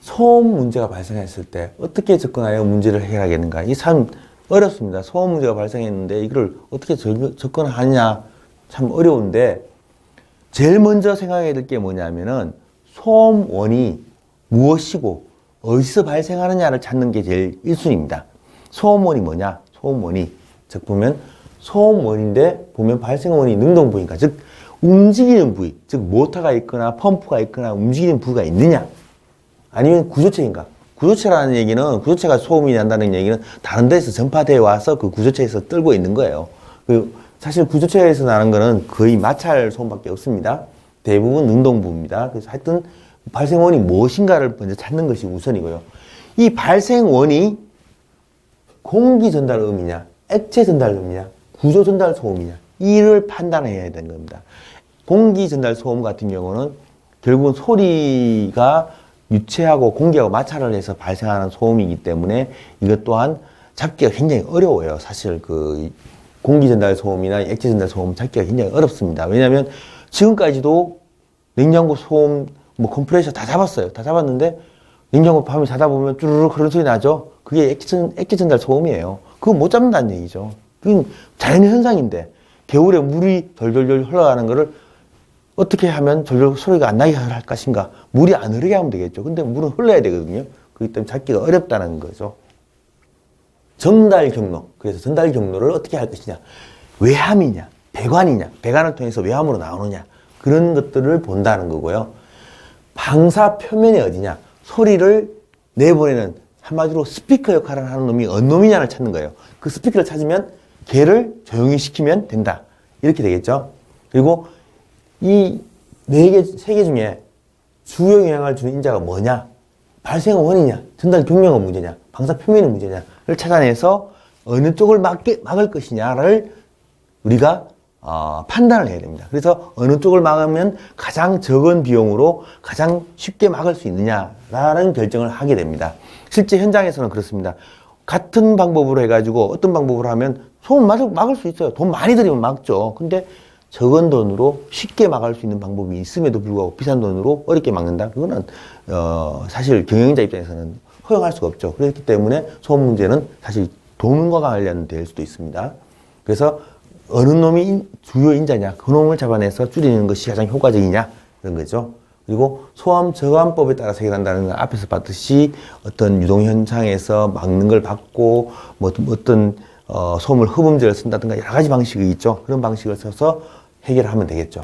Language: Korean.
소음 문제가 발생했을 때 어떻게 접근하여 문제를 해결하겠는가? 이게 참 어렵습니다. 소음 문제가 발생했는데 이걸 어떻게 접근하느냐 참 어려운데 제일 먼저 생각해야 될 게 뭐냐면은 소음원이 무엇이고 어디서 발생하느냐를 찾는 게 제일 1순위입니다. 소음원이 뭐냐? 소음원이 즉 보면 소음원인데 보면 발생원이 능동부위인가? 즉 움직이는 부위, 즉 모터가 있거나 펌프가 있거나 움직이는 부위가 있느냐? 아니면 구조체인가? 구조체라는 얘기는 구조체가 소음이 난다는 얘기는 다른 데서 전파되어 와서 그 구조체에서 떨고 있는 거예요. 사실 구조체에서 나는 거는 거의 마찰 소음밖에 없습니다. 대부분 능동부입니다. 그래서 하여튼 발생원이 무엇인가를 먼저 찾는 것이 우선이고요. 이 발생원이 공기 전달음이냐, 액체 전달음이냐, 구조 전달 소음이냐 이를 판단해야 되는 겁니다. 공기 전달 소음 같은 경우는 결국은 소리가 유체하고 공기하고 마찰을 해서 발생하는 소음이기 때문에 이것 또한 잡기가 굉장히 어려워요. 사실 그 공기 전달 소음이나 액체 전달 소음 잡기가 굉장히 어렵습니다. 왜냐하면 지금까지도 냉장고 소음, 뭐 컴프레셔 다 잡았어요. 다 잡았는데 냉장고 밤에 자다 보면 쭈르륵 그런 소리 나죠. 그게 액체 전달 소음이에요. 그거 못 잡는다는 얘기죠. 그건 자연의 현상인데 겨울에 물이 덜덜덜 흘러가는 거를 어떻게 하면 절절 소리가 안 나게 할 것인가? 물이 안 흐르게 하면 되겠죠. 근데 물은 흘러야 되거든요. 그렇기 때문에 잡기가 어렵다는 거죠. 전달 경로. 그래서 전달 경로를 어떻게 할 것이냐. 외함이냐, 배관이냐, 배관을 통해서 외함으로 나오느냐. 그런 것들을 본다는 거고요. 방사 표면이 어디냐. 소리를 내보내는 한마디로 스피커 역할을 하는 놈이 어느 놈이냐를 찾는 거예요. 그 스피커를 찾으면 걔를 조용히 시키면 된다. 이렇게 되겠죠. 그리고 이 세 개 중에 주요 영향을 주는 인자가 뭐냐? 발생 원이냐? 전달 경로가 문제냐? 방사 표면이 문제냐를 찾아내서 어느 쪽을 막을 것이냐를 우리가 판단을 해야 됩니다. 그래서 어느 쪽을 막으면 가장 적은 비용으로 가장 쉽게 막을 수 있느냐라는 결정을 하게 됩니다. 실제 현장에서는 그렇습니다. 같은 방법으로 해가지고 어떤 방법으로 하면 소음 막을 수 있어요. 돈 많이 들이면 막죠. 근데 적은 돈으로 쉽게 막을 수 있는 방법이 있음에도 불구하고 비싼 돈으로 어렵게 막는다? 그거는 사실 경영자 입장에서는 허용할 수가 없죠. 그렇기 때문에 소음 문제는 사실 돈과 관련될 수도 있습니다. 그래서 어느 놈이 주요 인자냐, 그 놈을 잡아내서 줄이는 것이 가장 효과적이냐 그런 거죠. 그리고 소음 저감법에 따라서 해결한다는 건 앞에서 봤듯이 어떤 유동 현상에서 막는 걸 받고 뭐 어떤 소음을 흡음제를 쓴다든가 여러 가지 방식이 있죠. 그런 방식을 써서 해결하면 되겠죠.